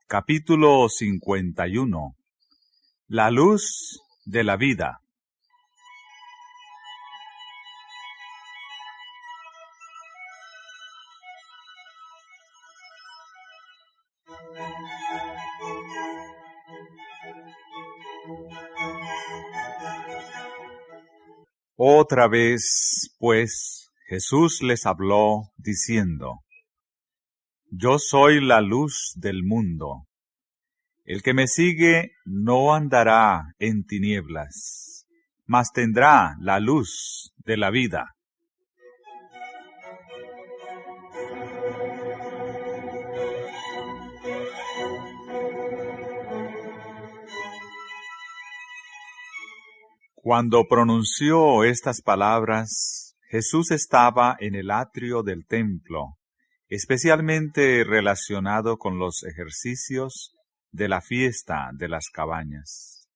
Capítulo 51. La luz de la vida. Otra vez, pues, Jesús les habló, diciendo: Yo soy la luz del mundo. El que me sigue no andará en tinieblas, mas tendrá la luz de la vida. Cuando pronunció estas palabras, Jesús estaba en el atrio del templo, especialmente relacionado con los ejercicios de la fiesta de las cabañas.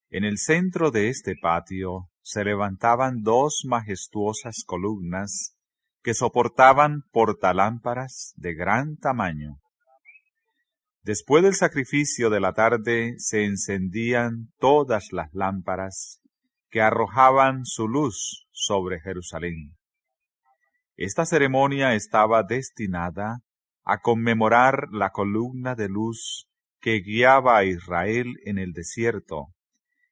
En el centro de este patio se levantaban dos majestuosas columnas que soportaban portalámparas de gran tamaño. Después del sacrificio de la tarde se encendían todas las lámparas que arrojaban su luz sobre Jerusalén. Esta ceremonia estaba destinada a conmemorar la columna de luz que guiaba a Israel en el desierto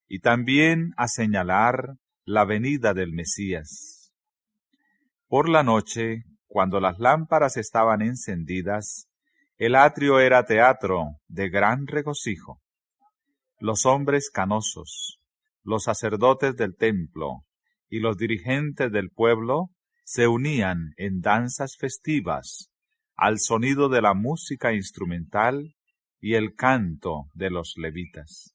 y también a señalar la venida del Mesías. Por la noche, cuando las lámparas estaban encendidas, el atrio era teatro de gran regocijo. Los hombres canosos, los sacerdotes del templo y los dirigentes del pueblo se unían en danzas festivas al sonido de la música instrumental y el canto de los levitas.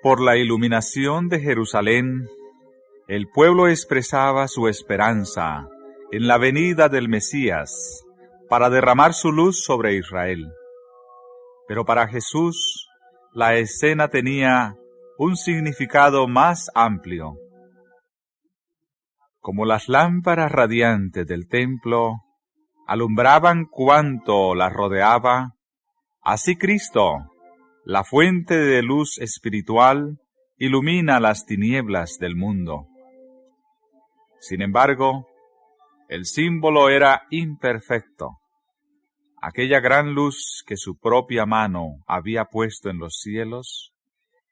Por la iluminación de Jerusalén, el pueblo expresaba su esperanza en la venida del Mesías para derramar su luz sobre Israel. Pero para Jesús, la escena tenía un significado más amplio. Como las lámparas radiantes del templo alumbraban cuanto las rodeaba, así Cristo, la fuente de luz espiritual, ilumina las tinieblas del mundo. Sin embargo, el símbolo era imperfecto. Aquella gran luz que su propia mano había puesto en los cielos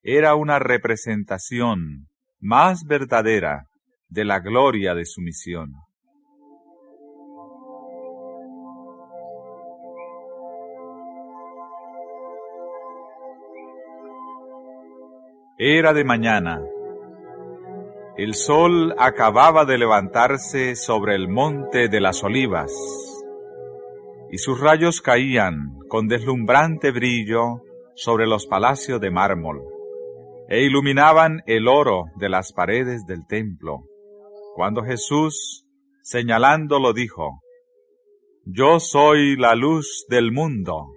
era una representación más verdadera de la gloria de su misión. Era de mañana. El sol acababa de levantarse sobre el monte de las Olivas, y sus rayos caían con deslumbrante brillo sobre los palacios de mármol, e iluminaban el oro de las paredes del templo, cuando Jesús, señalándolo, dijo: Yo soy la luz del mundo.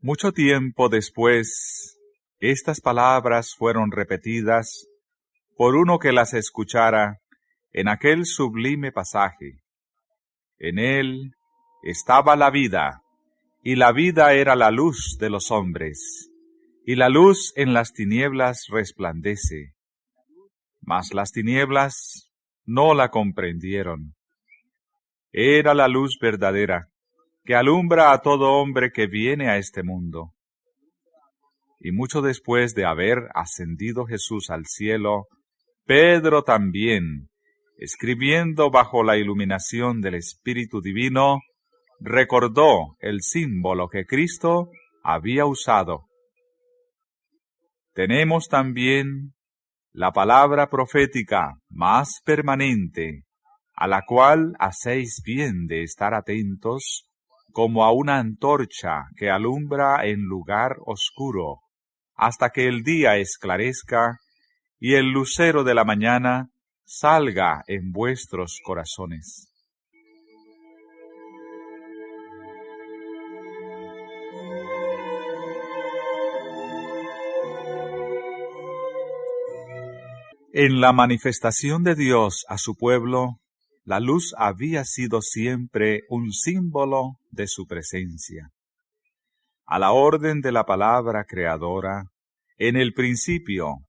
Mucho tiempo después, estas palabras fueron repetidas por uno que las escuchara en aquel sublime pasaje. En él estaba la vida, y la vida era la luz de los hombres, y la luz en las tinieblas resplandece. Mas las tinieblas no la comprendieron. Era la luz verdadera, que alumbra a todo hombre que viene a este mundo. Y mucho después de haber ascendido Jesús al cielo, Pedro también, escribiendo bajo la iluminación del Espíritu Divino, recordó el símbolo que Cristo había usado. Tenemos también la palabra profética más permanente, a la cual hacéis bien de estar atentos, como a una antorcha que alumbra en lugar oscuro, hasta que el día esclarezca y el lucero de la mañana salga en vuestros corazones. En la manifestación de Dios a su pueblo, la luz había sido siempre un símbolo de su presencia. A la orden de la palabra creadora, en el principio,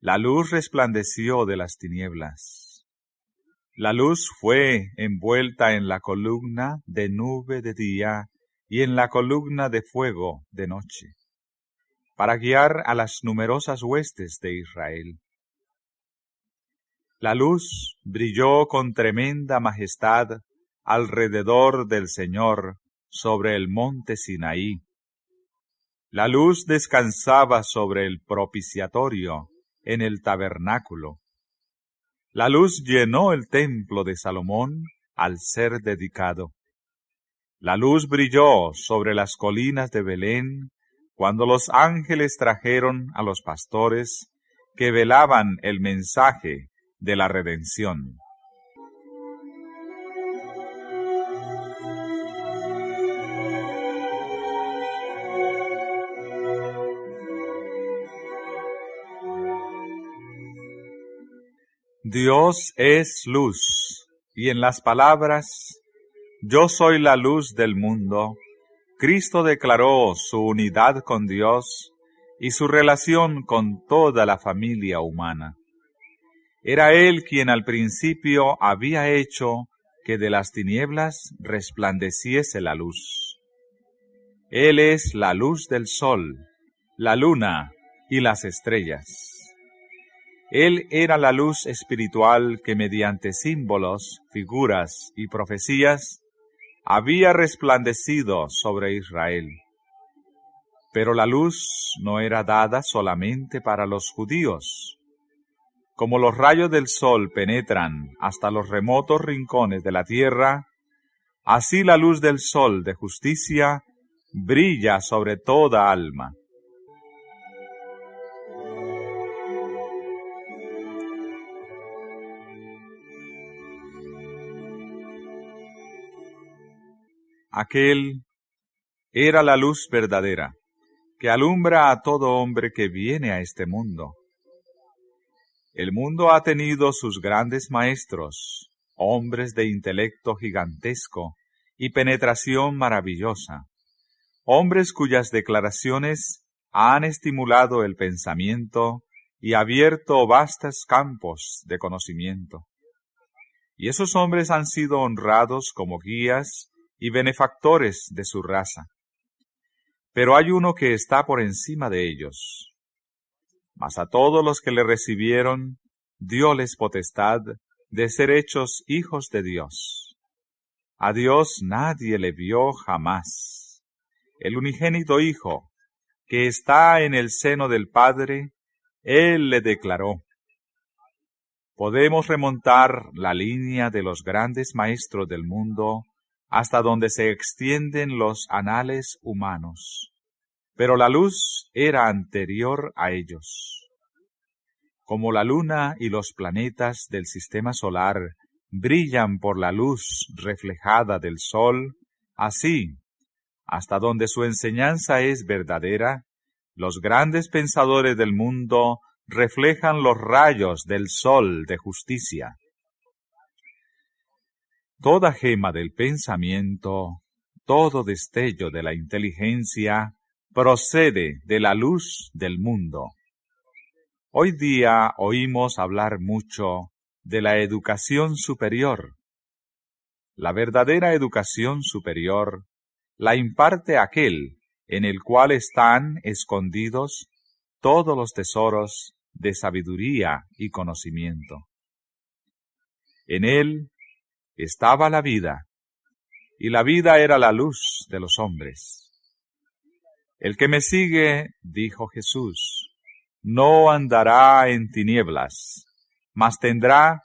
la luz resplandeció de las tinieblas. La luz fue envuelta en la columna de nube de día y en la columna de fuego de noche, para guiar a las numerosas huestes de Israel. La luz brilló con tremenda majestad alrededor del Señor sobre el monte Sinaí. La luz descansaba sobre el propiciatorio en el tabernáculo. La luz llenó el templo de Salomón al ser dedicado. La luz brilló sobre las colinas de Belén cuando los ángeles trajeron a los pastores que velaban el mensaje de la redención. Dios es luz, y en las palabras, yo soy la luz del mundo, Cristo declaró su unidad con Dios y su relación con toda la familia humana. Era Él quien al principio había hecho que de las tinieblas resplandeciese la luz. Él es la luz del sol, la luna y las estrellas. Él era la luz espiritual que mediante símbolos, figuras y profecías había resplandecido sobre Israel. Pero la luz no era dada solamente para los judíos. Como los rayos del sol penetran hasta los remotos rincones de la tierra, así la luz del sol de justicia brilla sobre toda alma. Aquel era la luz verdadera, que alumbra a todo hombre que viene a este mundo. El mundo ha tenido sus grandes maestros, hombres de intelecto gigantesco y penetración maravillosa, hombres cuyas declaraciones han estimulado el pensamiento y abierto vastos campos de conocimiento. Y esos hombres han sido honrados como guías y benefactores de su raza. Pero hay uno que está por encima de ellos. Mas a todos los que le recibieron, dióles potestad de ser hechos hijos de Dios. A Dios nadie le vio jamás. El unigénito Hijo, que está en el seno del Padre, Él le declaró. Podemos remontar la línea de los grandes maestros del mundo hasta donde se extienden los anales humanos, pero la luz era anterior a ellos. Como la luna y los planetas del sistema solar brillan por la luz reflejada del sol, así, hasta donde su enseñanza es verdadera, los grandes pensadores del mundo reflejan los rayos del sol de justicia. Toda gema del pensamiento, todo destello de la inteligencia, procede de la luz del mundo. Hoy día oímos hablar mucho de la educación superior. La verdadera educación superior la imparte aquel en el cual están escondidos todos los tesoros de sabiduría y conocimiento. En él estaba la vida, y la vida era la luz de los hombres. El que me sigue, dijo Jesús, no andará en tinieblas, mas tendrá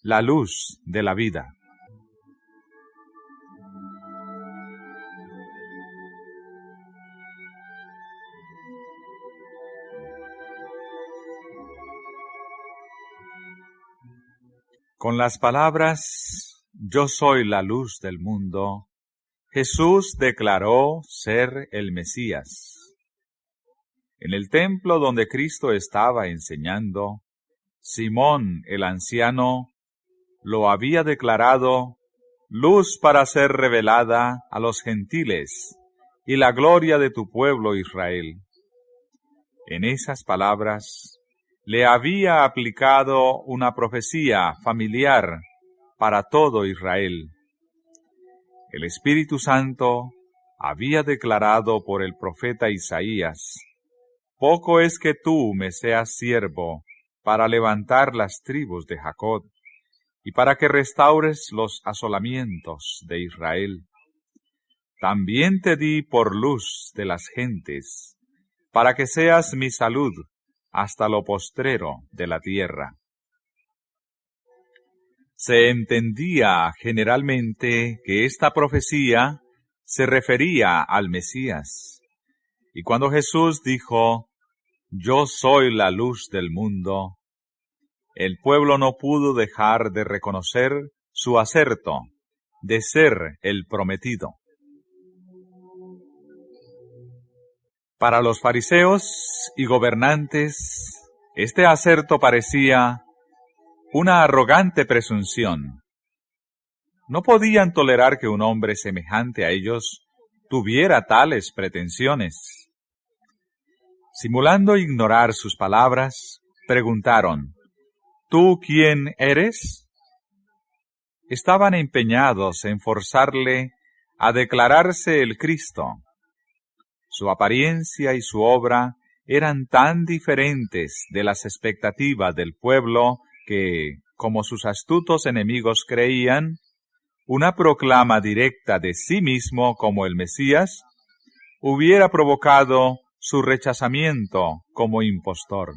la luz de la vida. Con las palabras, yo soy la luz del mundo, Jesús declaró ser el Mesías. En el templo donde Cristo estaba enseñando, Simón el anciano lo había declarado luz para ser revelada a los gentiles y la gloria de tu pueblo Israel. En esas palabras le había aplicado una profecía familiar para todo Israel. El Espíritu Santo había declarado por el profeta Isaías, poco es que tú me seas siervo para levantar las tribus de Jacob y para que restaures los asolamientos de Israel. También te di por luz de las gentes, para que seas mi salud hasta lo postrero de la tierra. Se entendía generalmente que esta profecía se refería al Mesías. Y cuando Jesús dijo, yo soy la luz del mundo, el pueblo no pudo dejar de reconocer su acerto de ser el prometido. Para los fariseos y gobernantes, este acerto parecía una arrogante presunción. No podían tolerar que un hombre semejante a ellos tuviera tales pretensiones. Simulando ignorar sus palabras, preguntaron, ¿tú quién eres? Estaban empeñados en forzarle a declararse el Cristo. Su apariencia y su obra eran tan diferentes de las expectativas del pueblo que, como sus astutos enemigos creían, una proclama directa de sí mismo como el Mesías hubiera provocado su rechazamiento como impostor.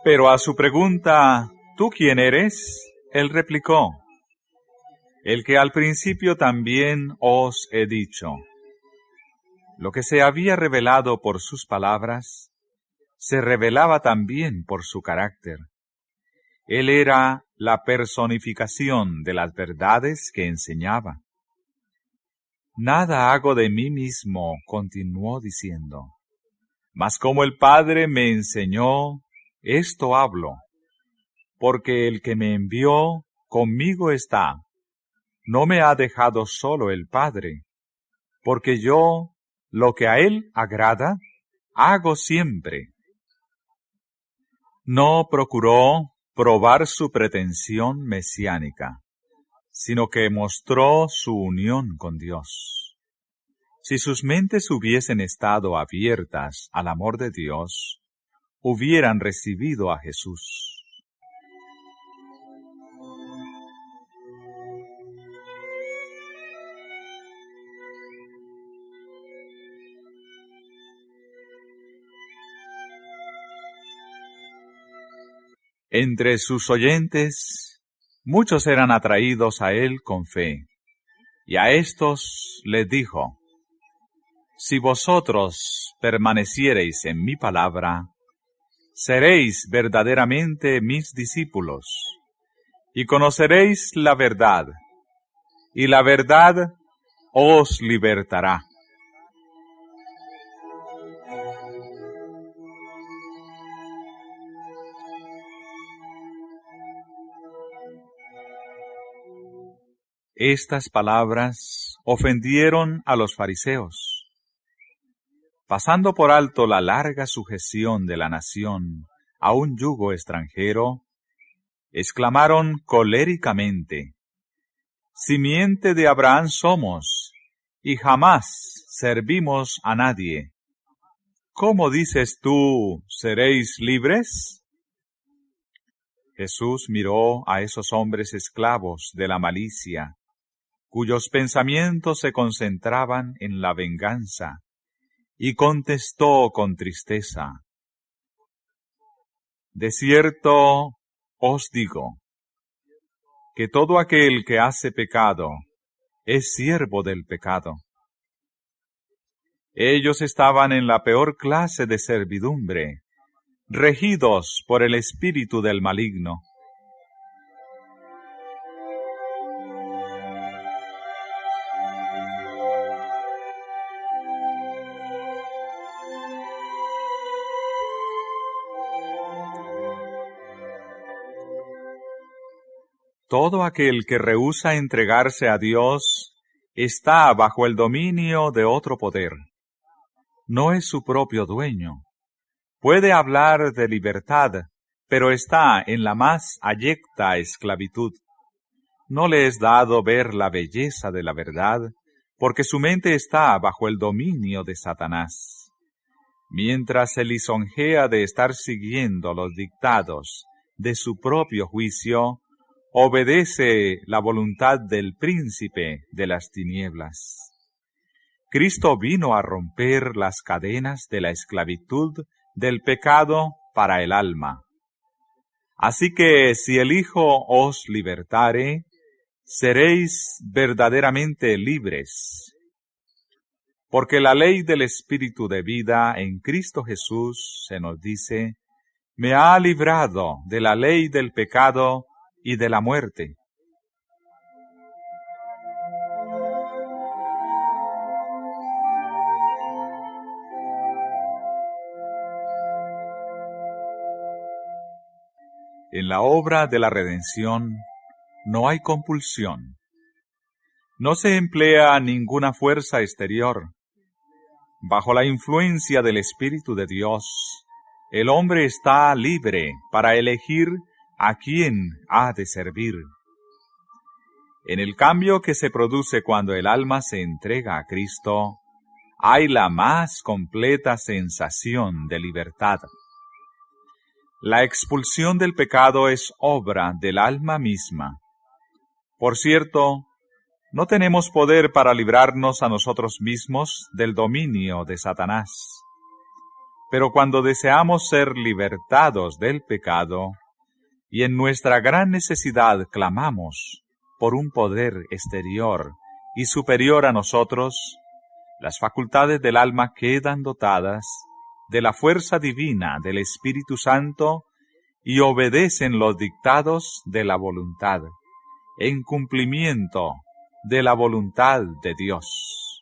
Pero a su pregunta, ¿tú quién eres?, él replicó, el que al principio también os he dicho. Lo que se había revelado por sus palabras, se revelaba también por su carácter. Él era la personificación de las verdades que enseñaba. Nada hago de mí mismo, continuó diciendo, mas como el Padre me enseñó, esto hablo, porque el que me envió conmigo está. No me ha dejado solo el Padre, porque yo, lo que a él agrada, hago siempre. No procuró probar su pretensión mesiánica, sino que mostró su unión con Dios. Si sus mentes hubiesen estado abiertas al amor de Dios, hubieran recibido a Jesús. Entre sus oyentes, muchos eran atraídos a él con fe, y a éstos les dijo, si vosotros permaneciereis en mi palabra, seréis verdaderamente mis discípulos, y conoceréis la verdad, y la verdad os libertará. Estas palabras ofendieron a los fariseos. Pasando por alto la larga sujeción de la nación a un yugo extranjero, exclamaron coléricamente, Simiente de Abraham somos, y jamás servimos a nadie. ¿Cómo dices tú, seréis libres? Jesús miró a esos hombres esclavos de la malicia, cuyos pensamientos se concentraban en la venganza, y contestó con tristeza: De cierto os digo, que todo aquel que hace pecado es siervo del pecado. Ellos estaban en la peor clase de servidumbre, regidos por el espíritu del maligno. Todo aquel que rehúsa entregarse a Dios está bajo el dominio de otro poder. No es su propio dueño. Puede hablar de libertad, pero está en la más abyecta esclavitud. No le es dado ver la belleza de la verdad, porque su mente está bajo el dominio de Satanás. Mientras se lisonjea de estar siguiendo los dictados de su propio juicio, obedece la voluntad del príncipe de las tinieblas. Cristo vino a romper las cadenas de la esclavitud del pecado para el alma. Así que si el Hijo os libertare, seréis verdaderamente libres. Porque la ley del Espíritu de vida en Cristo Jesús, se nos dice, me ha librado de la ley del pecado y de la muerte. En la obra de la redención no hay compulsión. No se emplea ninguna fuerza exterior. Bajo la influencia del Espíritu de Dios, el hombre está libre para elegir a quién ha de servir. En el cambio que se produce cuando el alma se entrega a Cristo, hay la más completa sensación de libertad. La expulsión del pecado es obra del alma misma. Por cierto, no tenemos poder para librarnos a nosotros mismos del dominio de Satanás. Pero cuando deseamos ser libertados del pecado, y en nuestra gran necesidad clamamos por un poder exterior y superior a nosotros, las facultades del alma quedan dotadas de la fuerza divina del Espíritu Santo y obedecen los dictados de la voluntad, en cumplimiento de la voluntad de Dios.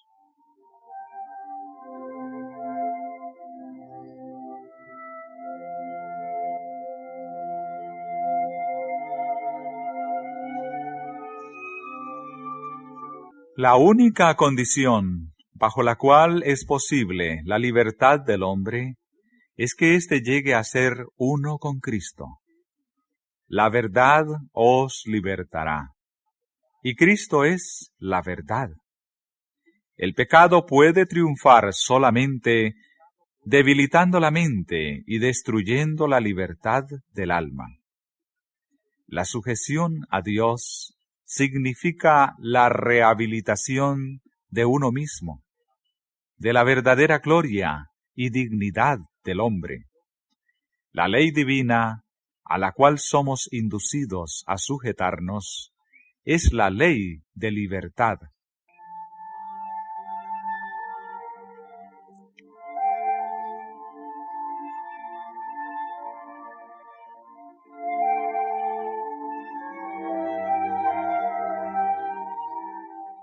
La única condición bajo la cual es posible la libertad del hombre es que éste llegue a ser uno con Cristo. La verdad os libertará. Y Cristo es la verdad. El pecado puede triunfar solamente debilitando la mente y destruyendo la libertad del alma. La sujeción a Dios significa la rehabilitación de uno mismo, de la verdadera gloria y dignidad del hombre. La ley divina, a la cual somos inducidos a sujetarnos, es la ley de libertad.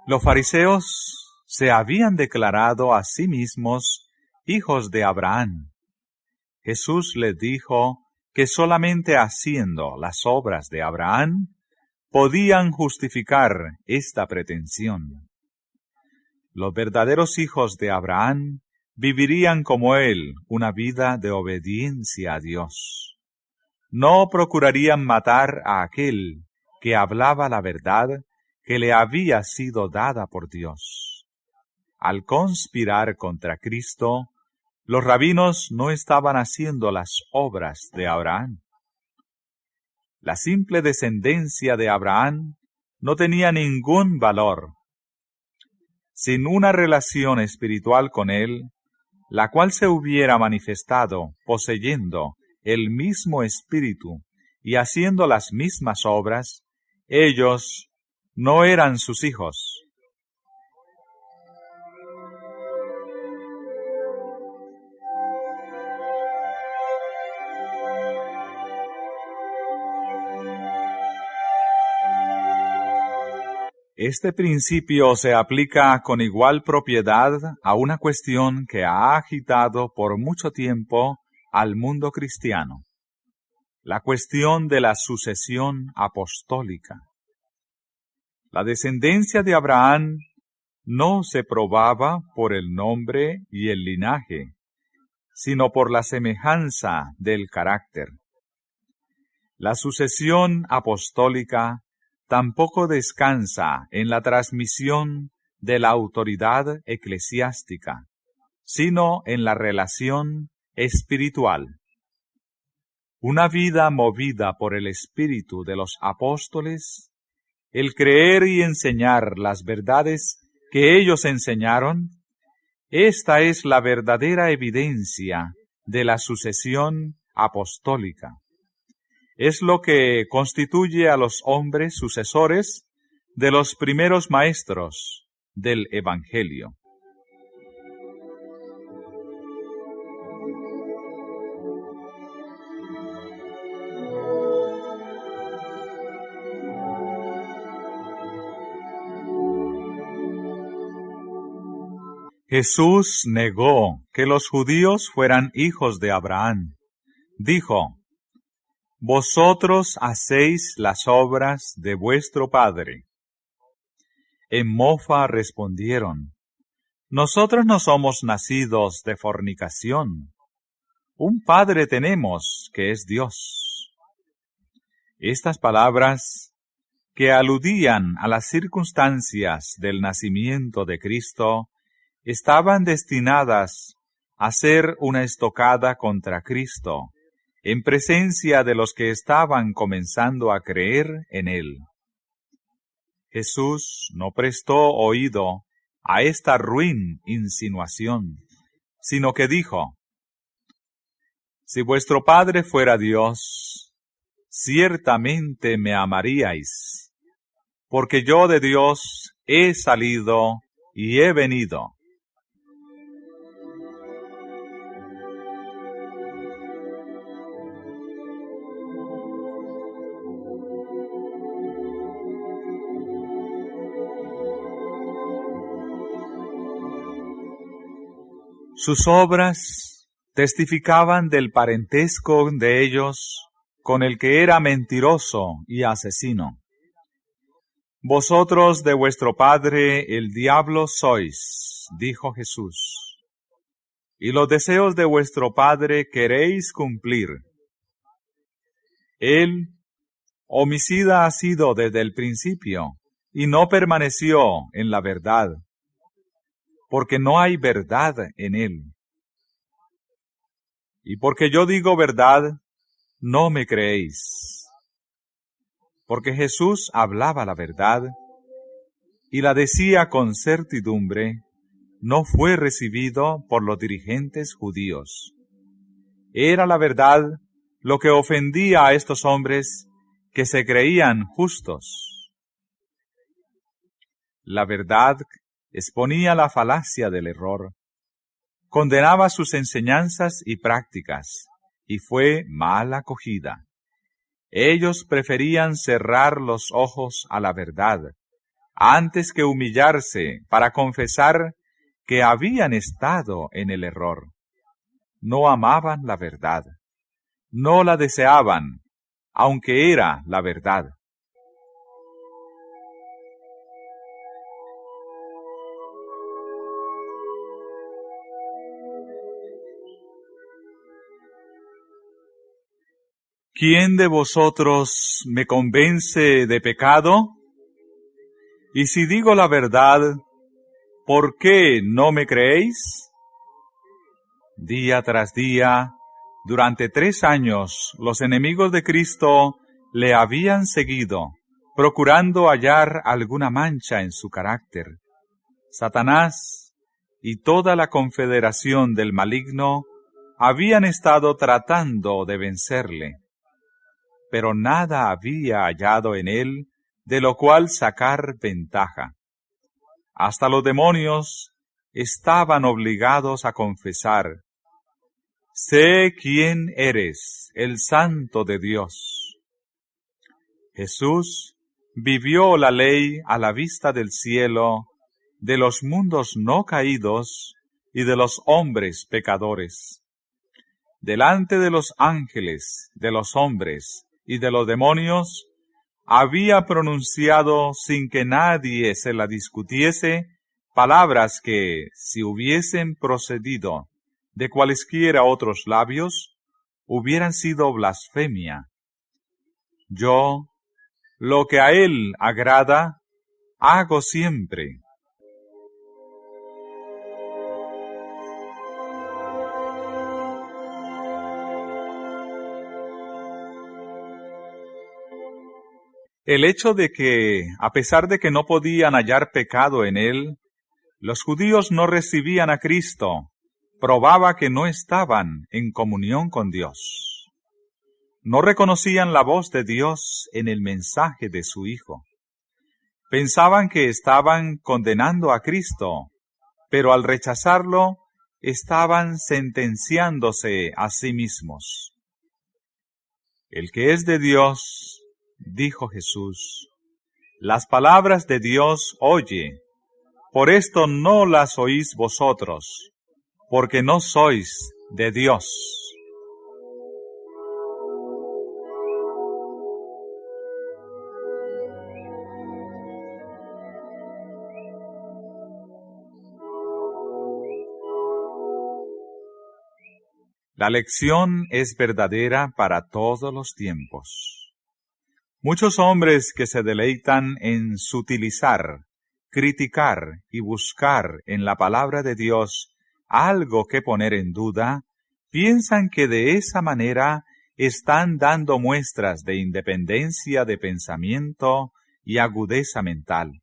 Los fariseos se habían declarado a sí mismos hijos de Abraham. Jesús les dijo que solamente haciendo las obras de Abraham podían justificar esta pretensión. Los verdaderos hijos de Abraham vivirían como él una vida de obediencia a Dios. No procurarían matar a aquel que hablaba la verdad, que le había sido dada por Dios. Al conspirar contra Cristo, los rabinos no estaban haciendo las obras de Abraham. La simple descendencia de Abraham no tenía ningún valor. Sin una relación espiritual con él, la cual se hubiera manifestado poseyendo el mismo espíritu y haciendo las mismas obras, ellos no eran sus hijos. Este principio se aplica con igual propiedad a una cuestión que ha agitado por mucho tiempo al mundo cristiano, la cuestión de la sucesión apostólica. La descendencia de Abraham no se probaba por el nombre y el linaje, sino por la semejanza del carácter. La sucesión apostólica tampoco descansa en la transmisión de la autoridad eclesiástica, sino en la relación espiritual. Una vida movida por el espíritu de los apóstoles, el creer y enseñar las verdades que ellos enseñaron, esta es la verdadera evidencia de la sucesión apostólica. Es lo que constituye a los hombres sucesores de los primeros maestros del Evangelio. Jesús negó que los judíos fueran hijos de Abraham. Dijo: «Vosotros hacéis las obras de vuestro padre». En mofa respondieron: «Nosotros no somos nacidos de fornicación. Un padre tenemos, que es Dios». Estas palabras, que aludían a las circunstancias del nacimiento de Cristo, estaban destinadas a ser una estocada contra Cristo, en presencia de los que estaban comenzando a creer en él. Jesús no prestó oído a esta ruin insinuación, sino que dijo: «Si vuestro Padre fuera Dios, ciertamente me amaríais, porque yo de Dios he salido y he venido». Sus obras testificaban del parentesco de ellos con el que era mentiroso y asesino. «Vosotros de vuestro padre el diablo sois», dijo Jesús, «y los deseos de vuestro padre queréis cumplir». Él, homicida ha sido desde el principio, y no permaneció en la verdad, porque no hay verdad en él. Y porque yo digo verdad, no me creéis. Porque Jesús hablaba la verdad, y la decía con certidumbre, no fue recibido por los dirigentes judíos. Era la verdad lo que ofendía a estos hombres que se creían justos. La verdad exponía la falacia del error, condenaba sus enseñanzas y prácticas, y fue mal acogida. Ellos preferían cerrar los ojos a la verdad, antes que humillarse para confesar que habían estado en el error. No amaban la verdad, no la deseaban, aunque era la verdad. ¿Quién de vosotros me convence de pecado? Y si digo la verdad, ¿por qué no me creéis? Día tras día, durante 3 años, los enemigos de Cristo le habían seguido, procurando hallar alguna mancha en su carácter. Satanás y toda la confederación del maligno habían estado tratando de vencerle, pero nada había hallado en él de lo cual sacar ventaja. Hasta los demonios estaban obligados a confesar: sé quién eres, el Santo de Dios. Jesús vivió la ley a la vista del cielo, de los mundos no caídos y de los hombres pecadores. Delante de los ángeles, de los hombres y de los demonios, había pronunciado sin que nadie se la discutiese palabras que, si hubiesen procedido de cualesquiera otros labios, hubieran sido blasfemia. Yo, lo que a él agrada, hago siempre. El hecho de que, a pesar de que no podían hallar pecado en él, los judíos no recibían a Cristo, probaba que no estaban en comunión con Dios. No reconocían la voz de Dios en el mensaje de su Hijo. Pensaban que estaban condenando a Cristo, pero al rechazarlo, estaban sentenciándose a sí mismos. El que es de Dios, dijo Jesús, las palabras de Dios oye, por esto no las oís vosotros, porque no sois de Dios. La lección es verdadera para todos los tiempos. Muchos hombres que se deleitan en sutilizar, criticar y buscar en la palabra de Dios algo que poner en duda, piensan que de esa manera están dando muestras de independencia de pensamiento y agudeza mental.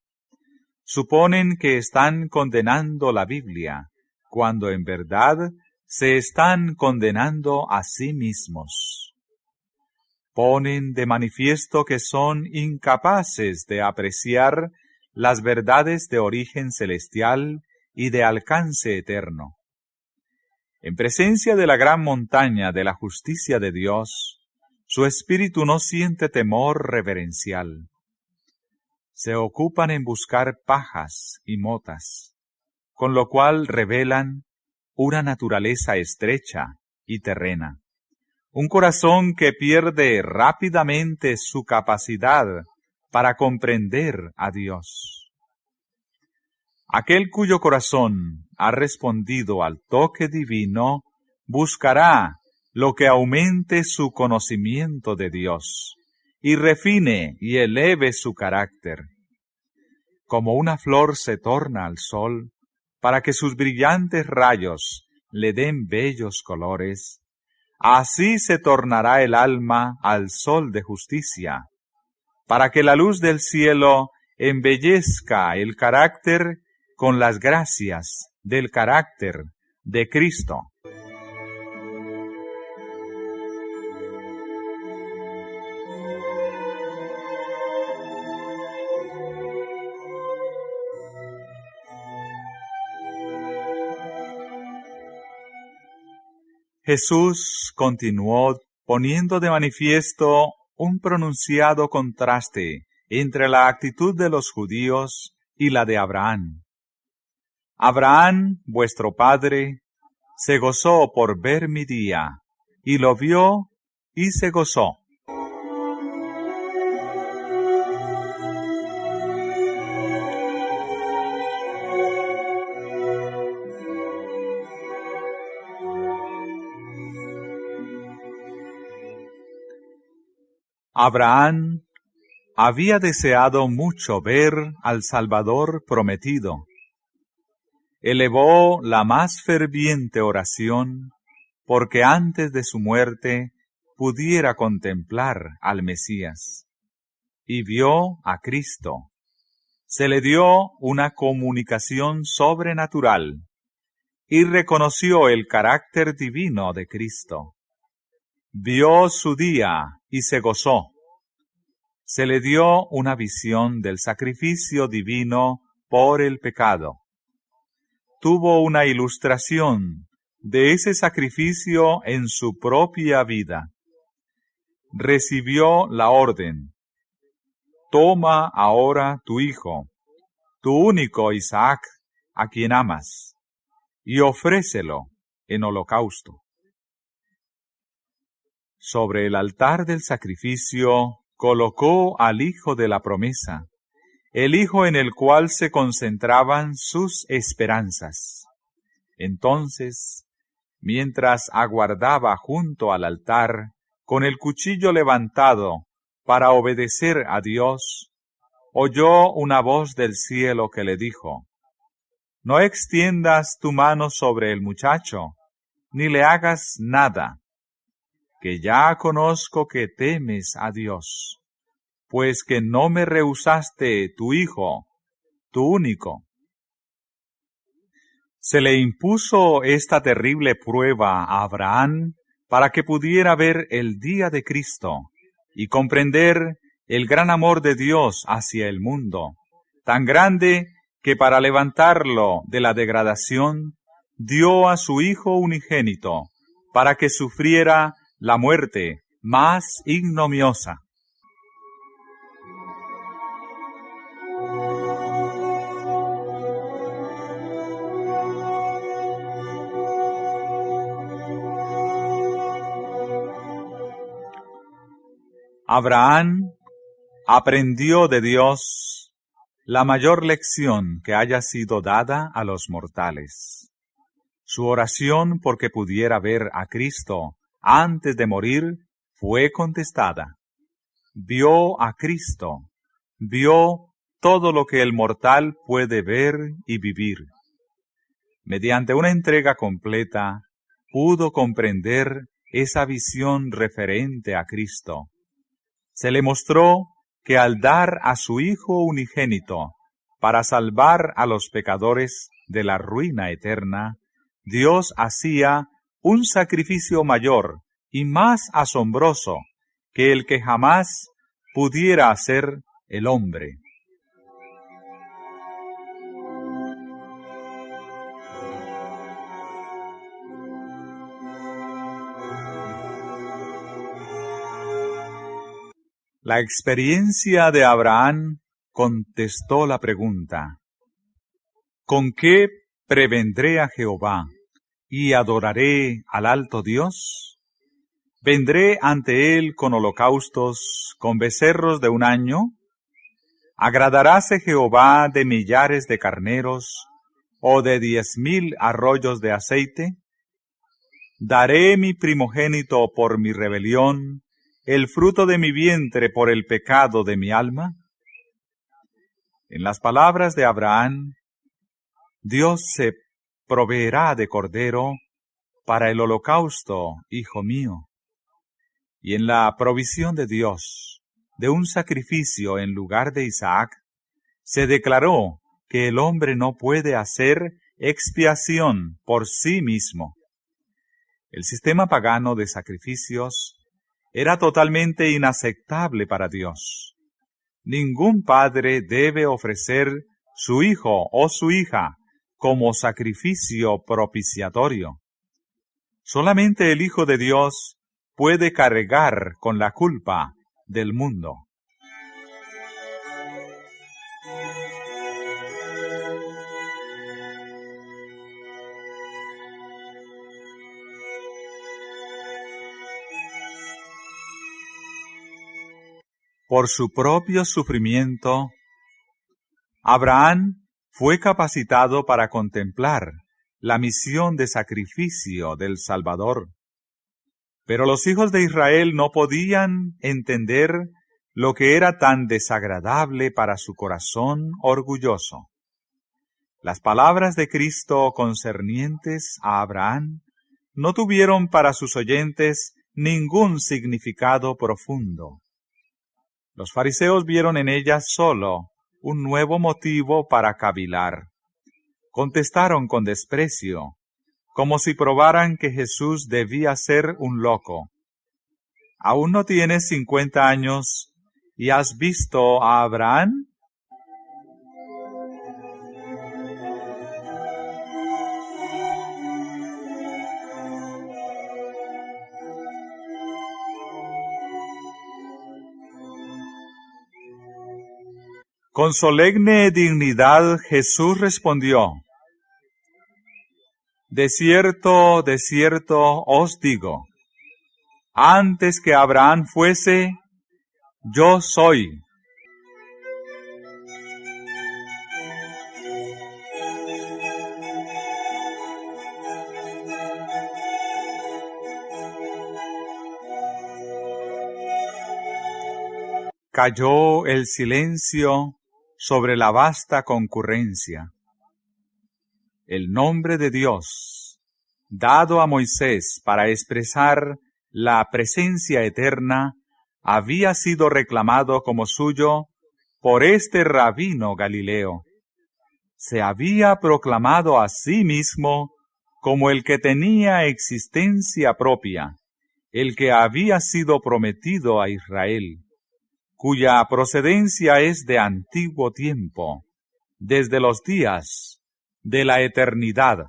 Suponen que están condenando la Biblia, cuando en verdad se están condenando a sí mismos. Ponen de manifiesto que son incapaces de apreciar las verdades de origen celestial y de alcance eterno. En presencia de la gran montaña de la justicia de Dios, su espíritu no siente temor reverencial. Se ocupan en buscar pajas y motas, con lo cual revelan una naturaleza estrecha y terrena. Un corazón que pierde rápidamente su capacidad para comprender a Dios. Aquel cuyo corazón ha respondido al toque divino, buscará lo que aumente su conocimiento de Dios y refine y eleve su carácter. Como una flor se torna al sol, para que sus brillantes rayos le den bellos colores, así se tornará el alma al sol de justicia, para que la luz del cielo embellezca el carácter con las gracias del carácter de Cristo. Jesús continuó poniendo de manifiesto un pronunciado contraste entre la actitud de los judíos y la de Abraham. Abraham, vuestro padre, se gozó por ver mi día, y lo vio y se gozó. Abraham había deseado mucho ver al Salvador prometido. Elevó la más ferviente oración porque antes de su muerte pudiera contemplar al Mesías. Y vio a Cristo. Se le dio una comunicación sobrenatural y reconoció el carácter divino de Cristo. Vio su día y se gozó. Se le dio una visión del sacrificio divino por el pecado. Tuvo una ilustración de ese sacrificio en su propia vida. Recibió la orden: toma ahora tu hijo, tu único Isaac, a quien amas, y ofrécelo en holocausto. Sobre el altar del sacrificio colocó al hijo de la promesa, el hijo en el cual se concentraban sus esperanzas. Entonces, mientras aguardaba junto al altar, con el cuchillo levantado para obedecer a Dios, oyó una voz del cielo que le dijo: no extiendas tu mano sobre el muchacho, ni le hagas nada, que ya conozco que temes a Dios, pues que no me rehusaste tu hijo, tu único. Se le impuso esta terrible prueba a Abraham para que pudiera ver el día de Cristo y comprender el gran amor de Dios hacia el mundo, tan grande que para levantarlo de la degradación dio a su Hijo unigénito para que sufriera la muerte más ignominiosa. Abraham aprendió de Dios la mayor lección que haya sido dada a los mortales. Su oración porque pudiera ver a Cristo antes de morir fue contestada. Vio a Cristo, vio todo lo que el mortal puede ver y vivir. Mediante una entrega completa, pudo comprender esa visión referente a Cristo. Se le mostró que al dar a su Hijo unigénito para salvar a los pecadores de la ruina eterna, Dios hacía un sacrificio mayor y más asombroso que el que jamás pudiera hacer el hombre. La experiencia de Abraham contestó la pregunta: ¿con qué prevendré a Jehová y adoraré al alto Dios? ¿Vendré ante él con holocaustos, con becerros de un año? ¿Agradaráse Jehová de millares de carneros o de 10,000 arroyos de aceite? ¿Daré mi primogénito por mi rebelión, el fruto de mi vientre por el pecado de mi alma? En las palabras de Abraham, Dios se proveerá de cordero para el holocausto, hijo mío. Y en la provisión de Dios de un sacrificio en lugar de Isaac, se declaró que el hombre no puede hacer expiación por sí mismo. El sistema pagano de sacrificios era totalmente inaceptable para Dios. Ningún padre debe ofrecer su hijo o su hija como sacrificio propiciatorio. Solamente el Hijo de Dios puede cargar con la culpa del mundo. Por su propio sufrimiento, Abraham fue capacitado para contemplar la misión de sacrificio del Salvador. Pero los hijos de Israel no podían entender lo que era tan desagradable para su corazón orgulloso. Las palabras de Cristo concernientes a Abraham no tuvieron para sus oyentes ningún significado profundo. Los fariseos vieron en ellas solo un nuevo motivo para cavilar. Contestaron con desprecio, como si probaran que Jesús debía ser un loco. ¿Aún no tienes 50 años y has visto a Abraham? Con solemne dignidad Jesús respondió: de cierto os digo, antes que Abraham fuese, yo soy. Cayó el silencio sobre la vasta concurrencia. El nombre de Dios, dado a Moisés para expresar la presencia eterna, había sido reclamado como suyo por este rabino Galileo. Se había proclamado a sí mismo como el que tenía existencia propia, el que había sido prometido a Israel, cuya procedencia es de antiguo tiempo, desde los días de la eternidad.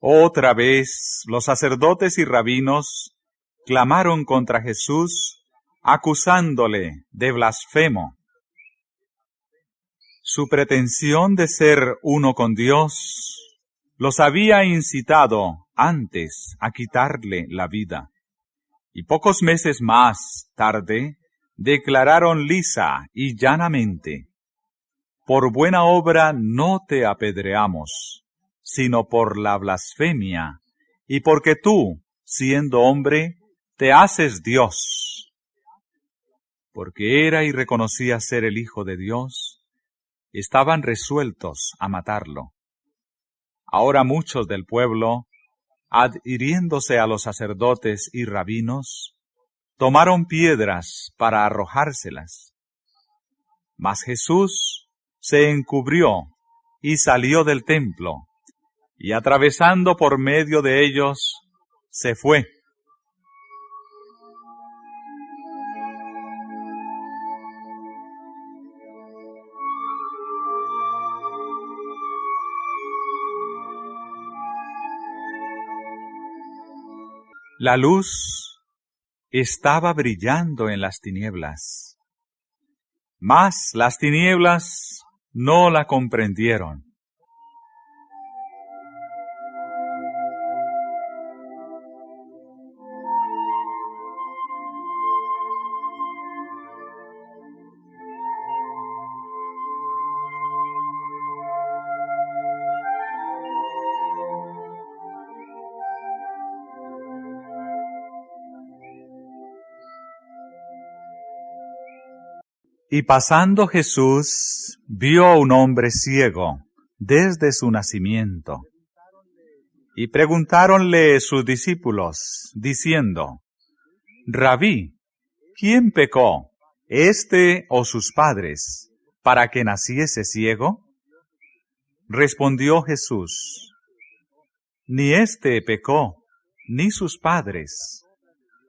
Otra vez los sacerdotes y rabinos clamaron contra Jesús, acusándole de blasfemo. Su pretensión de ser uno con Dios los había incitado antes a quitarle la vida. Y pocos meses más tarde declararon lisa y llanamente: por buena obra no te apedreamos, sino por la blasfemia, y porque tú, siendo hombre, te haces Dios. Porque era y reconocía ser el Hijo de Dios, estaban resueltos a matarlo. Ahora muchos del pueblo, adhiriéndose a los sacerdotes y rabinos, tomaron piedras para arrojárselas. Mas Jesús se encubrió y salió del templo, y atravesando por medio de ellos, se fue. La luz estaba brillando en las tinieblas, mas las tinieblas no la comprendieron. Y pasando Jesús, vio a un hombre ciego desde su nacimiento. Y preguntáronle sus discípulos, diciendo: Rabí, ¿quién pecó, éste o sus padres, para que naciese ciego? Respondió Jesús: ni éste pecó, ni sus padres,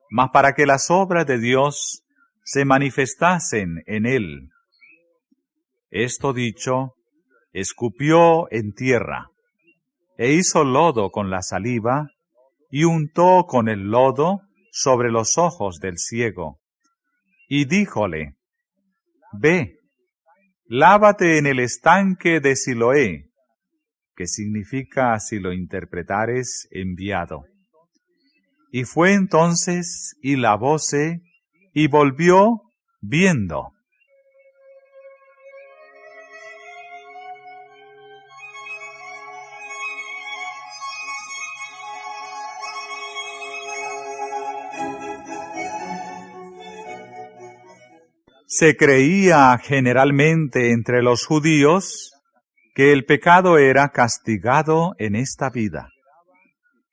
mas para que las obras de Dios se manifestasen en él. Esto dicho, escupió en tierra, e hizo lodo con la saliva, y untó con el lodo sobre los ojos del ciego, y díjole: Ve, lávate en el estanque de Siloé, que significa, si lo interpretares, enviado. Y fue entonces, y lavóse, y volvió viendo. Se creía generalmente entre los judíos que el pecado era castigado en esta vida.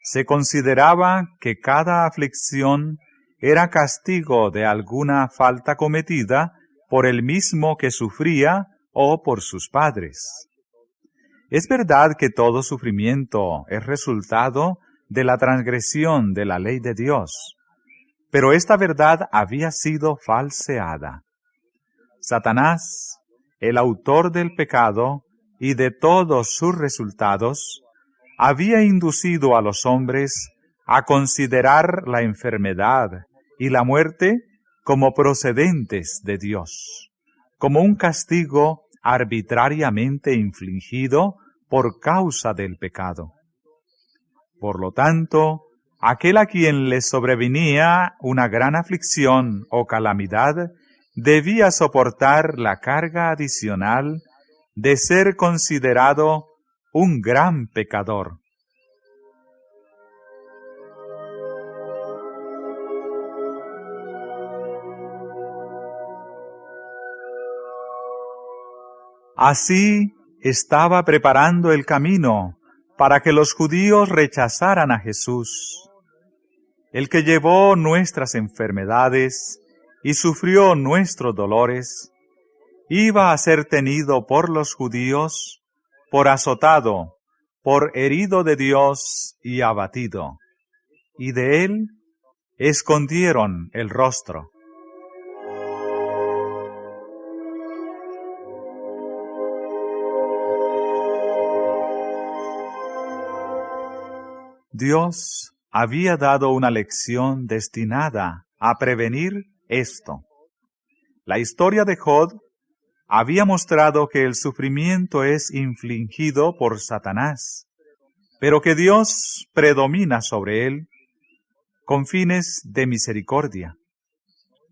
Se consideraba que cada aflicción era castigo de alguna falta cometida por el mismo que sufría o por sus padres. Es verdad que todo sufrimiento es resultado de la transgresión de la ley de Dios, pero esta verdad había sido falseada. Satanás, el autor del pecado y de todos sus resultados, había inducido a los hombres a considerar la enfermedad y la muerte como procedentes de Dios, como un castigo arbitrariamente infligido por causa del pecado. Por lo tanto, aquel a quien le sobrevenía una gran aflicción o calamidad debía soportar la carga adicional de ser considerado un gran pecador. Así estaba preparando el camino para que los judíos rechazaran a Jesús, el que llevó nuestras enfermedades y sufrió nuestros dolores, iba a ser tenido por los judíos, por azotado, por herido de Dios y abatido, y de él escondieron el rostro. Dios había dado una lección destinada a prevenir esto. La historia de Job había mostrado que el sufrimiento es infligido por Satanás, pero que Dios predomina sobre él con fines de misericordia.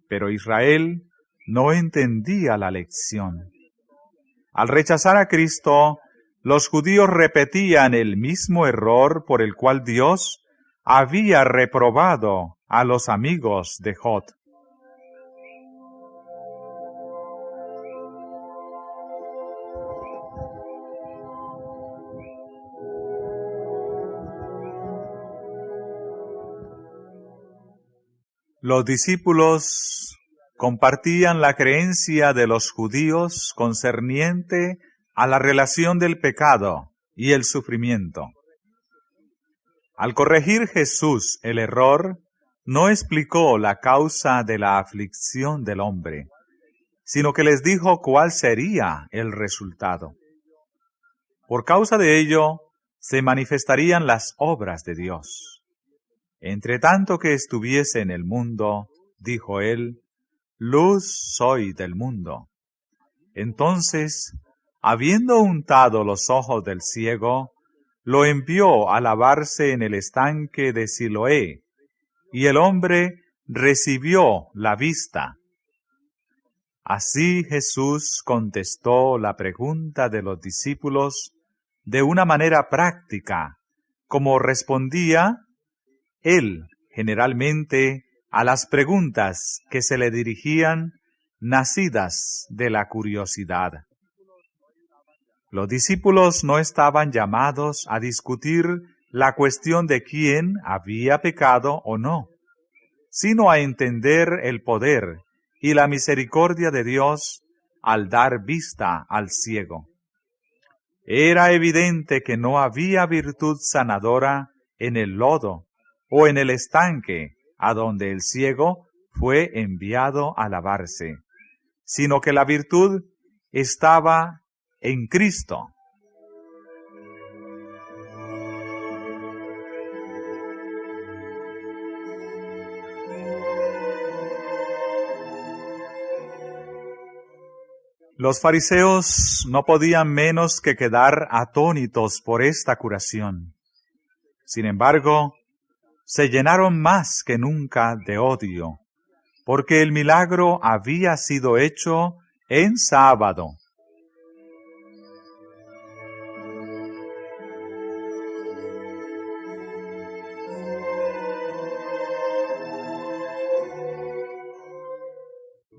Pero Israel no entendía la lección. Al rechazar a Cristo, los judíos repetían el mismo error por el cual Dios había reprobado a los amigos de Job. Los discípulos compartían la creencia de los judíos concerniente a la relación del pecado y el sufrimiento. Al corregir Jesús el error, no explicó la causa de la aflicción del hombre, sino que les dijo cuál sería el resultado. Por causa de ello, se manifestarían las obras de Dios. Entre tanto que estuviese en el mundo, dijo él, luz soy del mundo. Entonces, habiendo untado los ojos del ciego, lo envió a lavarse en el estanque de Siloé, y el hombre recibió la vista. Así Jesús contestó la pregunta de los discípulos de una manera práctica, como respondía él generalmente a las preguntas que se le dirigían nacidas de la curiosidad. Los discípulos no estaban llamados a discutir la cuestión de quién había pecado o no, sino a entender el poder y la misericordia de Dios al dar vista al ciego. Era evidente que no había virtud sanadora en el lodo o en el estanque a donde el ciego fue enviado a lavarse, sino que la virtud estaba en Cristo. Los fariseos no podían menos que quedar atónitos por esta curación. Sin embargo, se llenaron más que nunca de odio, porque el milagro había sido hecho en sábado.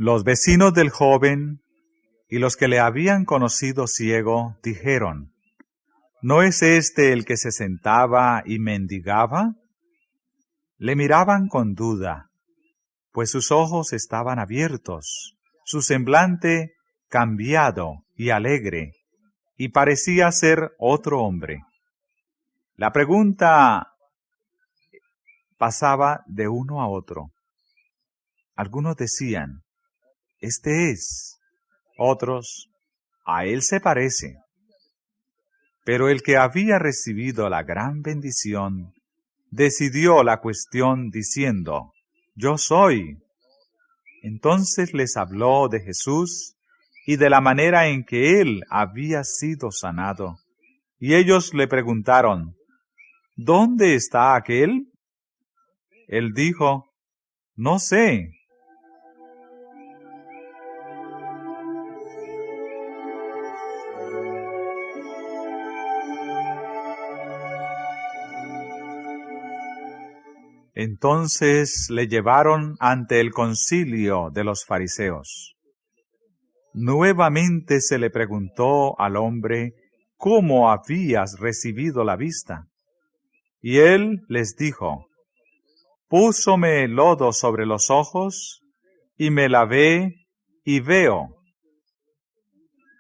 Los vecinos del joven y los que le habían conocido ciego dijeron, ¿no es este el que se sentaba y mendigaba? Le miraban con duda, pues sus ojos estaban abiertos, su semblante cambiado y alegre, y parecía ser otro hombre. La pregunta pasaba de uno a otro. Algunos decían, «Este es». Otros, «A él se parece». Pero el que había recibido la gran bendición decidió la cuestión diciendo, «Yo soy». Entonces les habló de Jesús y de la manera en que él había sido sanado. Y ellos le preguntaron, «¿Dónde está aquel?» Él dijo, «No sé». Entonces le llevaron ante el concilio de los fariseos. Nuevamente se le preguntó al hombre cómo habías recibido la vista. Y él les dijo, «Púsome lodo sobre los ojos, y me lavé, y veo».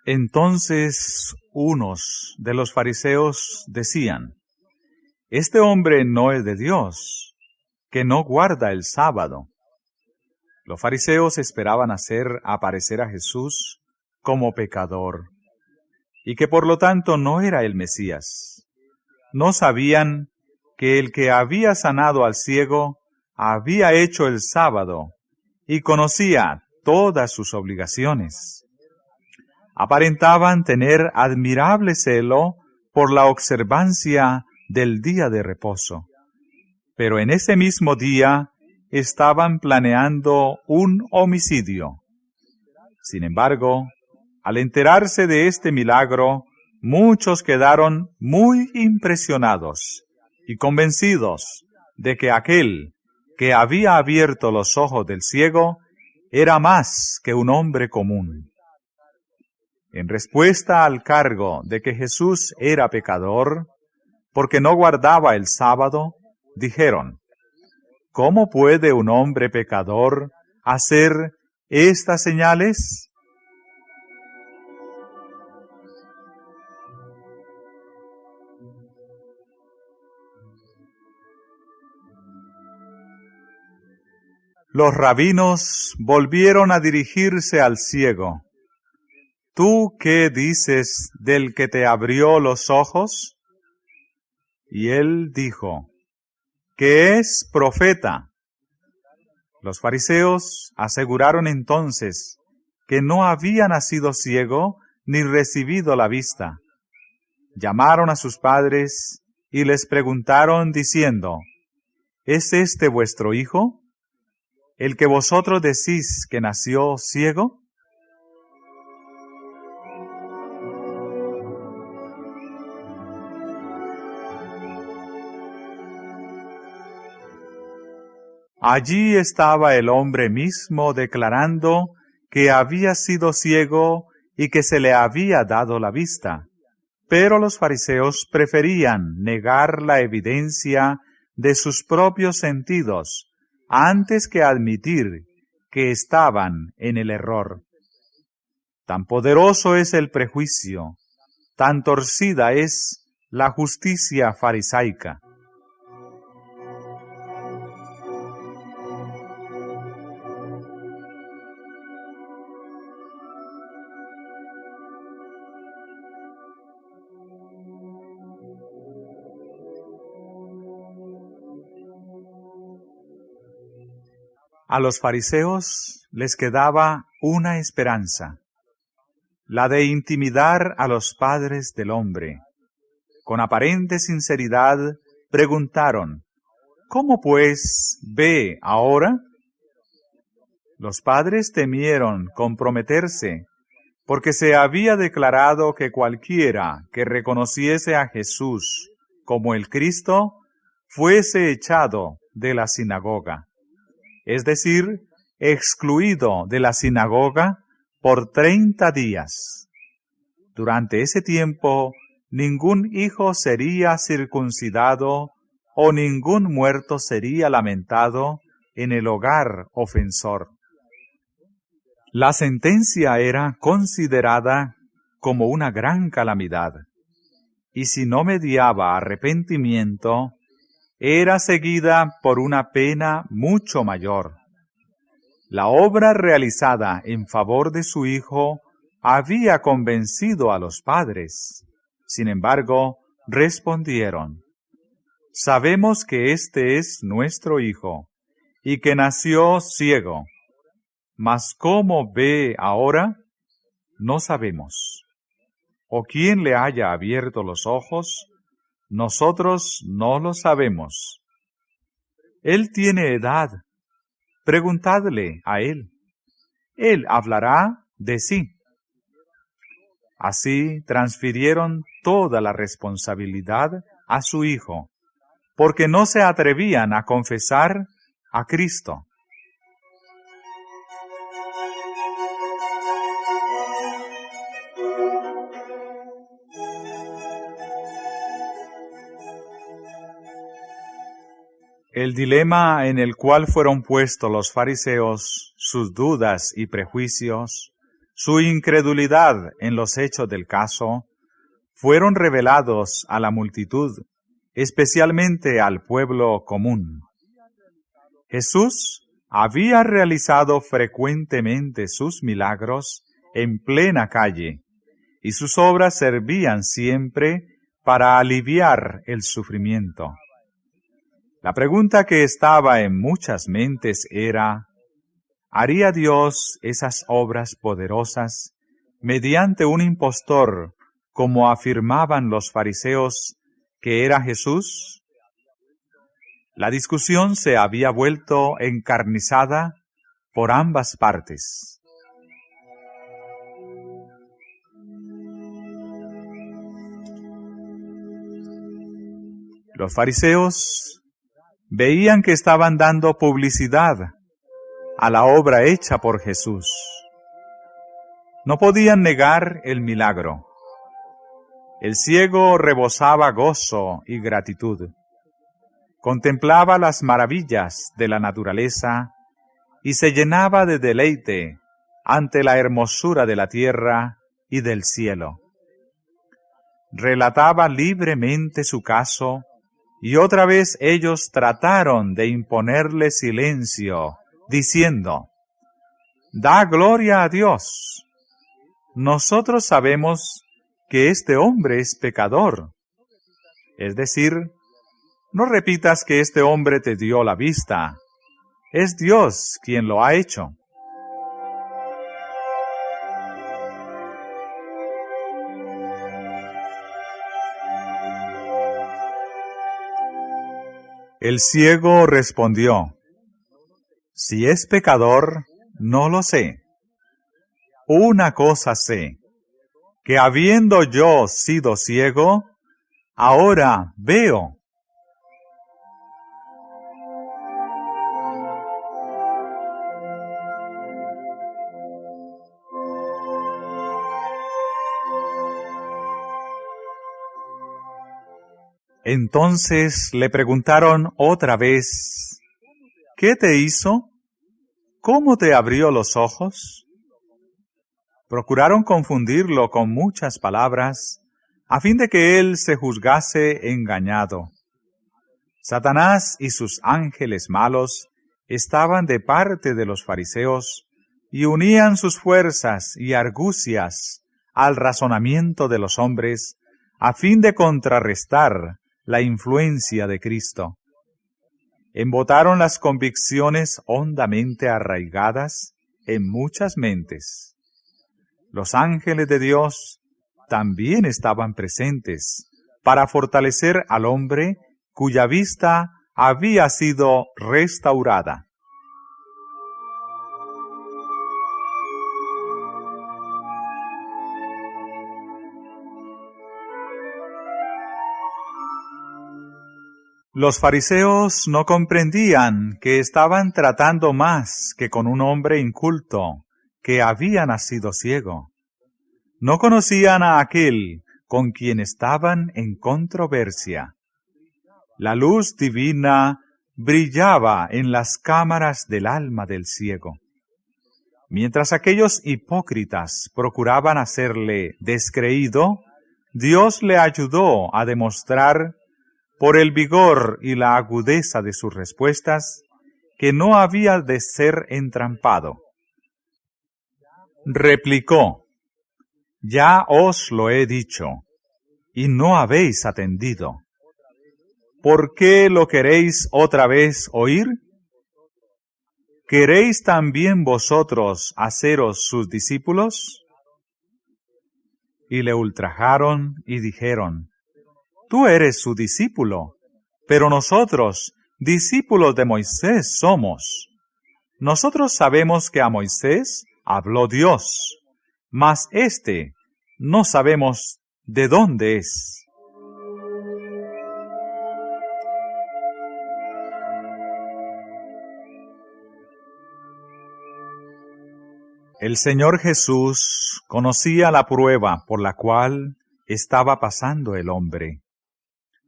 Entonces unos de los fariseos decían, «Este hombre no es de Dios, que no guarda el sábado». Los fariseos esperaban hacer aparecer a Jesús como pecador, y que por lo tanto no era el Mesías. No sabían que el que había sanado al ciego había hecho el sábado y conocía todas sus obligaciones. Aparentaban tener admirable celo por la observancia del día de reposo. Pero en ese mismo día estaban planeando un homicidio. Sin embargo, al enterarse de este milagro, muchos quedaron muy impresionados y convencidos de que aquel que había abierto los ojos del ciego era más que un hombre común. En respuesta al cargo de que Jesús era pecador, porque no guardaba el sábado, dijeron, ¿cómo puede un hombre pecador hacer estas señales? Los rabinos volvieron a dirigirse al ciego. ¿Tú qué dices del que te abrió los ojos? Y él dijo, que es profeta. Los fariseos aseguraron entonces que no había nacido ciego ni recibido la vista. Llamaron a sus padres y les preguntaron diciendo, ¿es este vuestro hijo, el que vosotros decís que nació ciego? Allí estaba el hombre mismo declarando que había sido ciego y que se le había dado la vista. Pero los fariseos preferían negar la evidencia de sus propios sentidos antes que admitir que estaban en el error. Tan poderoso es el prejuicio, tan torcida es la justicia farisaica. A los fariseos les quedaba una esperanza, la de intimidar a los padres del hombre. Con aparente sinceridad preguntaron, ¿cómo pues ve ahora? Los padres temieron comprometerse, porque se había declarado que cualquiera que reconociese a Jesús como el Cristo fuese echado de la sinagoga. Es decir, excluido de la sinagoga por 30 días. Durante ese tiempo, ningún hijo sería circuncidado o ningún muerto sería lamentado en el hogar ofensor. La sentencia era considerada como una gran calamidad, y si no mediaba arrepentimiento, era seguida por una pena mucho mayor. La obra realizada en favor de su hijo había convencido a los padres. Sin embargo, respondieron: «Sabemos que este es nuestro hijo, y que nació ciego. Mas cómo ve ahora, no sabemos. O quién le haya abierto los ojos, nosotros no lo sabemos. Él tiene edad, preguntadle a él. Él hablará de sí». Así transfirieron toda la responsabilidad a su hijo, porque no se atrevían a confesar a Cristo. El dilema en el cual fueron puestos los fariseos, sus dudas y prejuicios, su incredulidad en los hechos del caso, fueron revelados a la multitud, especialmente al pueblo común. Jesús había realizado frecuentemente sus milagros en plena calle, y sus obras servían siempre para aliviar el sufrimiento. La pregunta que estaba en muchas mentes era: ¿haría Dios esas obras poderosas mediante un impostor, como afirmaban los fariseos que era Jesús? La discusión se había vuelto encarnizada por ambas partes. Los fariseos veían que estaban dando publicidad a la obra hecha por Jesús. No podían negar el milagro. El ciego rebosaba gozo y gratitud. Contemplaba las maravillas de la naturaleza y se llenaba de deleite ante la hermosura de la tierra y del cielo. Relataba libremente su caso, y otra vez ellos trataron de imponerle silencio, diciendo: «Da gloria a Dios. Nosotros sabemos que este hombre es pecador». Es decir, no repitas que este hombre te dio la vista. Es Dios quien lo ha hecho. El ciego respondió: «Si es pecador, no lo sé. Una cosa sé, que habiendo yo sido ciego, ahora veo». Entonces le preguntaron otra vez: «¿Qué te hizo? ¿Cómo te abrió los ojos?». Procuraron confundirlo con muchas palabras, a fin de que él se juzgase engañado. Satanás y sus ángeles malos estaban de parte de los fariseos y unían sus fuerzas y argucias al razonamiento de los hombres, a fin de contrarrestar la influencia de Cristo. Embotaron las convicciones hondamente arraigadas en muchas mentes. Los ángeles de Dios también estaban presentes para fortalecer al hombre cuya vista había sido restaurada. Los fariseos no comprendían que estaban tratando más que con un hombre inculto que había nacido ciego. No conocían a aquel con quien estaban en controversia. La luz divina brillaba en las cámaras del alma del ciego. Mientras aquellos hipócritas procuraban hacerle descreído, Dios le ayudó a demostrar, por el vigor y la agudeza de sus respuestas, que no había de ser entrampado. Replicó: «Ya os lo he dicho, y no habéis atendido. ¿Por qué lo queréis otra vez oír? ¿Queréis también vosotros haceros sus discípulos?» Y le ultrajaron y dijeron: «Tú eres su discípulo, pero nosotros, discípulos de Moisés somos. Nosotros sabemos que a Moisés habló Dios, mas no sabemos de dónde es». El Señor Jesús conocía la prueba por la cual estaba pasando el hombre,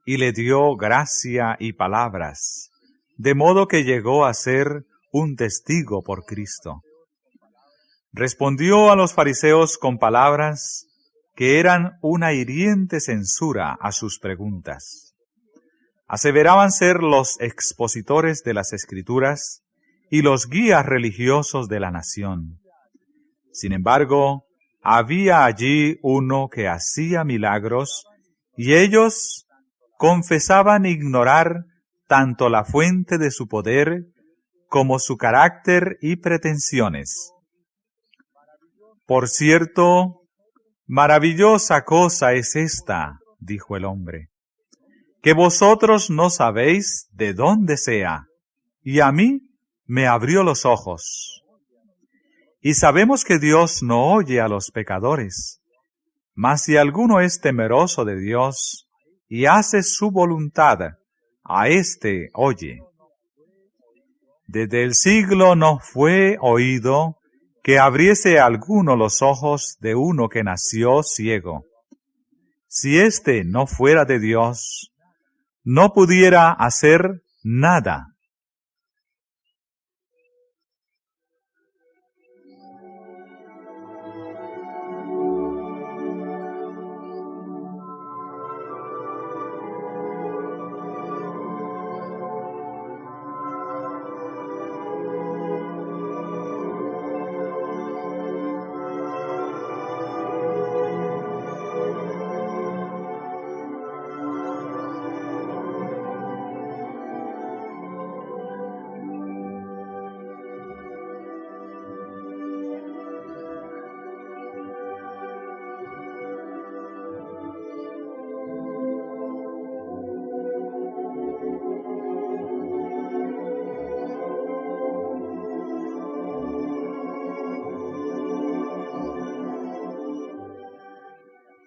y le dio gracia y palabras, de modo que llegó a ser un testigo por Cristo. Respondió a los fariseos con palabras que eran una hiriente censura a sus preguntas. Aseveraban ser los expositores de las Escrituras y los guías religiosos de la nación. Sin embargo, había allí uno que hacía milagros, y ellos confesaban ignorar tanto la fuente de su poder como su carácter y pretensiones. «Por cierto, maravillosa cosa es esta», dijo el hombre, «que vosotros no sabéis de dónde sea, y a mí me abrió los ojos. Y sabemos que Dios no oye a los pecadores, mas si alguno es temeroso de Dios y hace su voluntad, a éste oye. Desde el siglo no fue oído que abriese alguno los ojos de uno que nació ciego. Si éste no fuera de Dios, no pudiera hacer nada».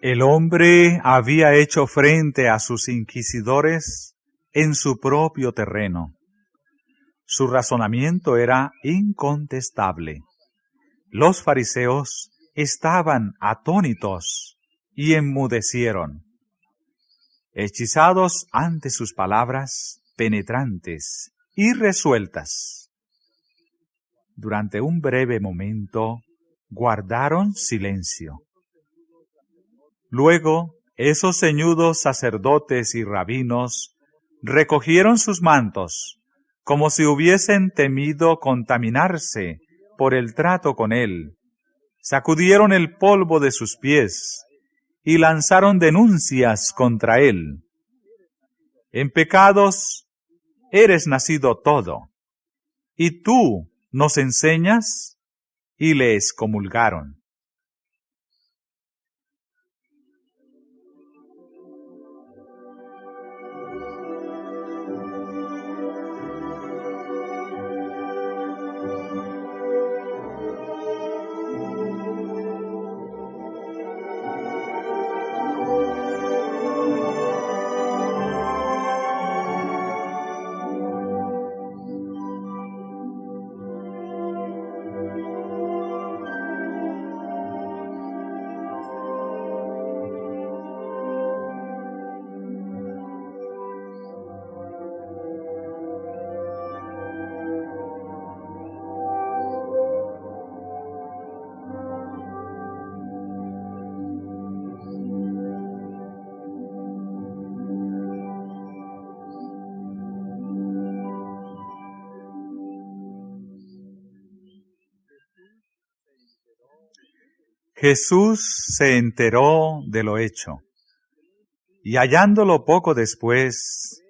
El hombre había hecho frente a sus inquisidores en su propio terreno. Su razonamiento era incontestable. Los fariseos estaban atónitos y enmudecieron, hechizados ante sus palabras penetrantes y resueltas. Durante un breve momento guardaron silencio. Luego, esos ceñudos sacerdotes y rabinos recogieron sus mantos, como si hubiesen temido contaminarse por el trato con él. Sacudieron el polvo de sus pies y lanzaron denuncias contra él. «En pecados eres nacido todo, ¿y tú nos enseñas?», y le excomulgaron. Jesús se enteró de lo hecho, y hallándolo poco después,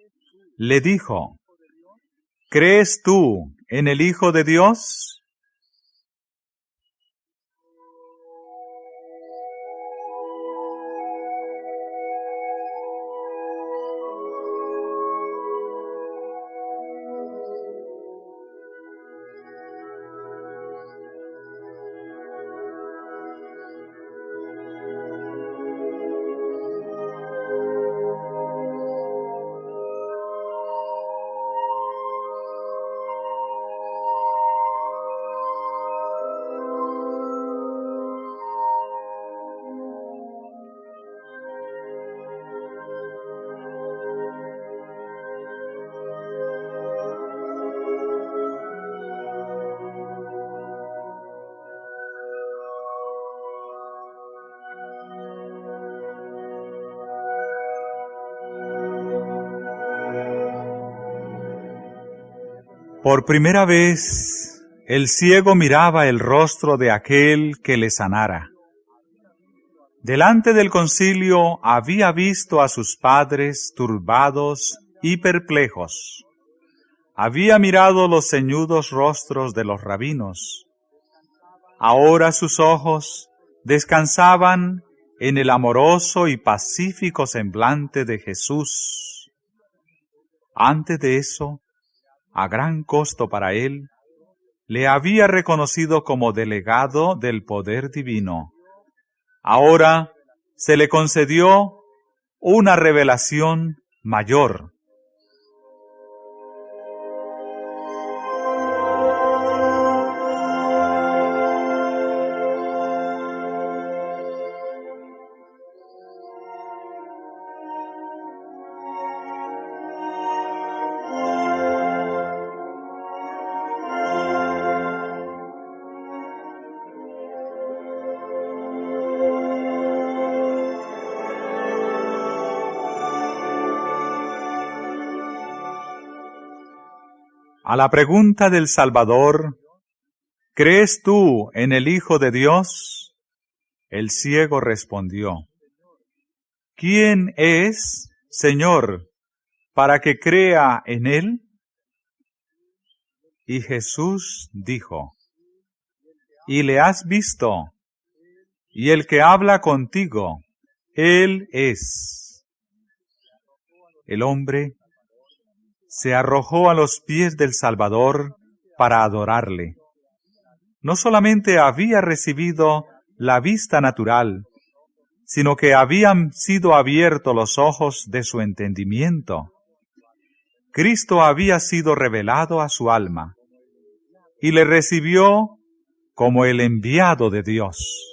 le dijo: ¿Crees tú en el Hijo de Dios? Por primera vez, el ciego miraba el rostro de aquel que le sanara. Delante del concilio había visto a sus padres turbados y perplejos. Había mirado los ceñudos rostros de los rabinos. Ahora sus ojos descansaban en el amoroso y pacífico semblante de Jesús. Antes de eso, a gran costo para él, le había reconocido como delegado del poder divino. Ahora se le concedió una revelación mayor. A la pregunta del Salvador, ¿crees tú en el Hijo de Dios? El ciego respondió: ¿Quién es, Señor, para que crea en Él? Y Jesús dijo: ¿Y le has visto? Y el que habla contigo, Él es. El hombre se arrojó a los pies del Salvador para adorarle. No solamente había recibido la vista natural, sino que habían sido abiertos los ojos de su entendimiento. Cristo había sido revelado a su alma y le recibió como el enviado de Dios.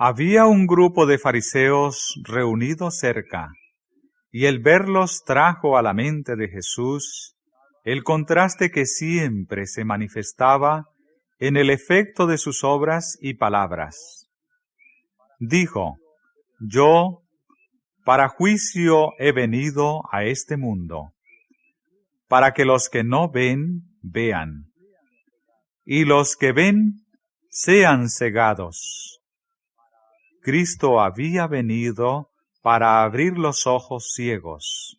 Había un grupo de fariseos reunidos cerca, y el verlos trajo a la mente de Jesús el contraste que siempre se manifestaba en el efecto de sus obras y palabras. Dijo: Yo, para juicio he venido a este mundo, para que los que no ven, vean, y los que ven, sean cegados. Cristo había venido para abrir los ojos ciegos,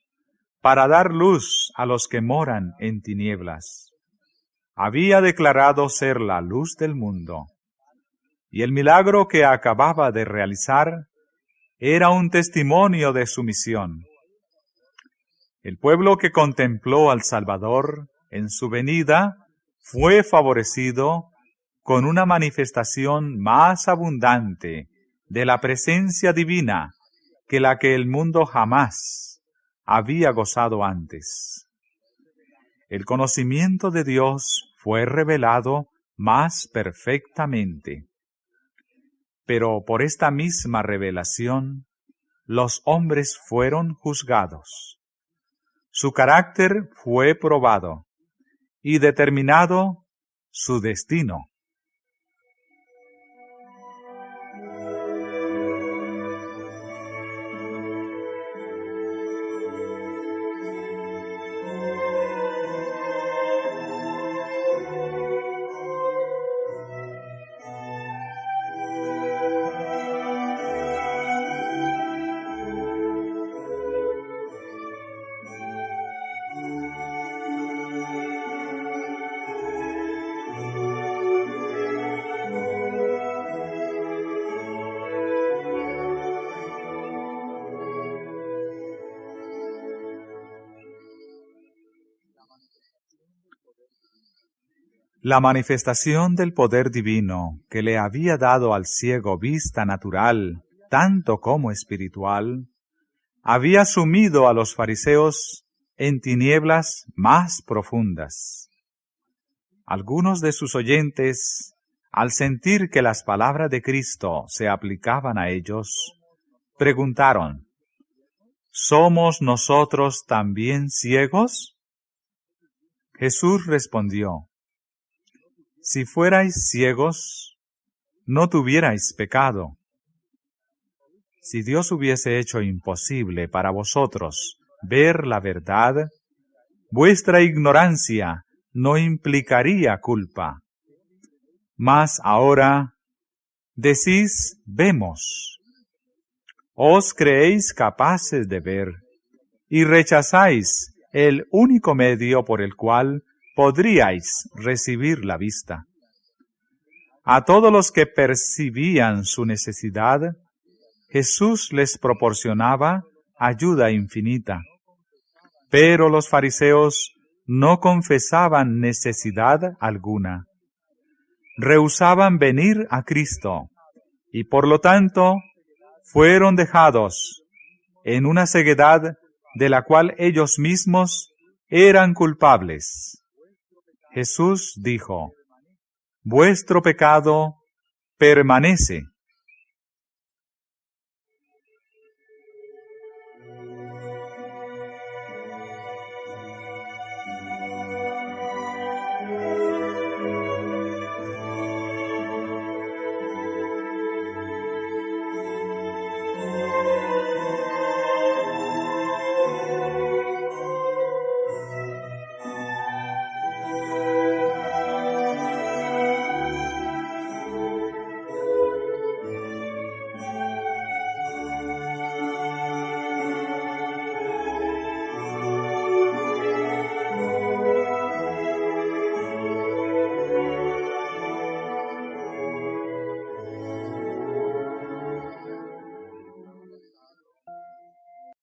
para dar luz a los que moran en tinieblas. Había declarado ser la luz del mundo, y el milagro que acababa de realizar era un testimonio de su misión. El pueblo que contempló al Salvador en su venida fue favorecido con una manifestación más abundante de la presencia divina que la que el mundo jamás había gozado antes. El conocimiento de Dios fue revelado más perfectamente. Pero por esta misma revelación, los hombres fueron juzgados. Su carácter fue probado y determinado su destino. La manifestación del poder divino que le había dado al ciego vista natural, tanto como espiritual, había sumido a los fariseos en tinieblas más profundas. Algunos de sus oyentes, al sentir que las palabras de Cristo se aplicaban a ellos, preguntaron: ¿somos nosotros también ciegos? Jesús respondió: si fuerais ciegos, no tuvierais pecado. Si Dios hubiese hecho imposible para vosotros ver la verdad, vuestra ignorancia no implicaría culpa. Mas ahora decís: vemos. Os creéis capaces de ver y rechazáis el único medio por el cual podríais recibir la vista. A todos los que percibían su necesidad, Jesús les proporcionaba ayuda infinita. Pero los fariseos no confesaban necesidad alguna. Rehusaban venir a Cristo y por lo tanto fueron dejados en una ceguedad de la cual ellos mismos eran culpables. Jesús dijo: vuestro pecado permanece.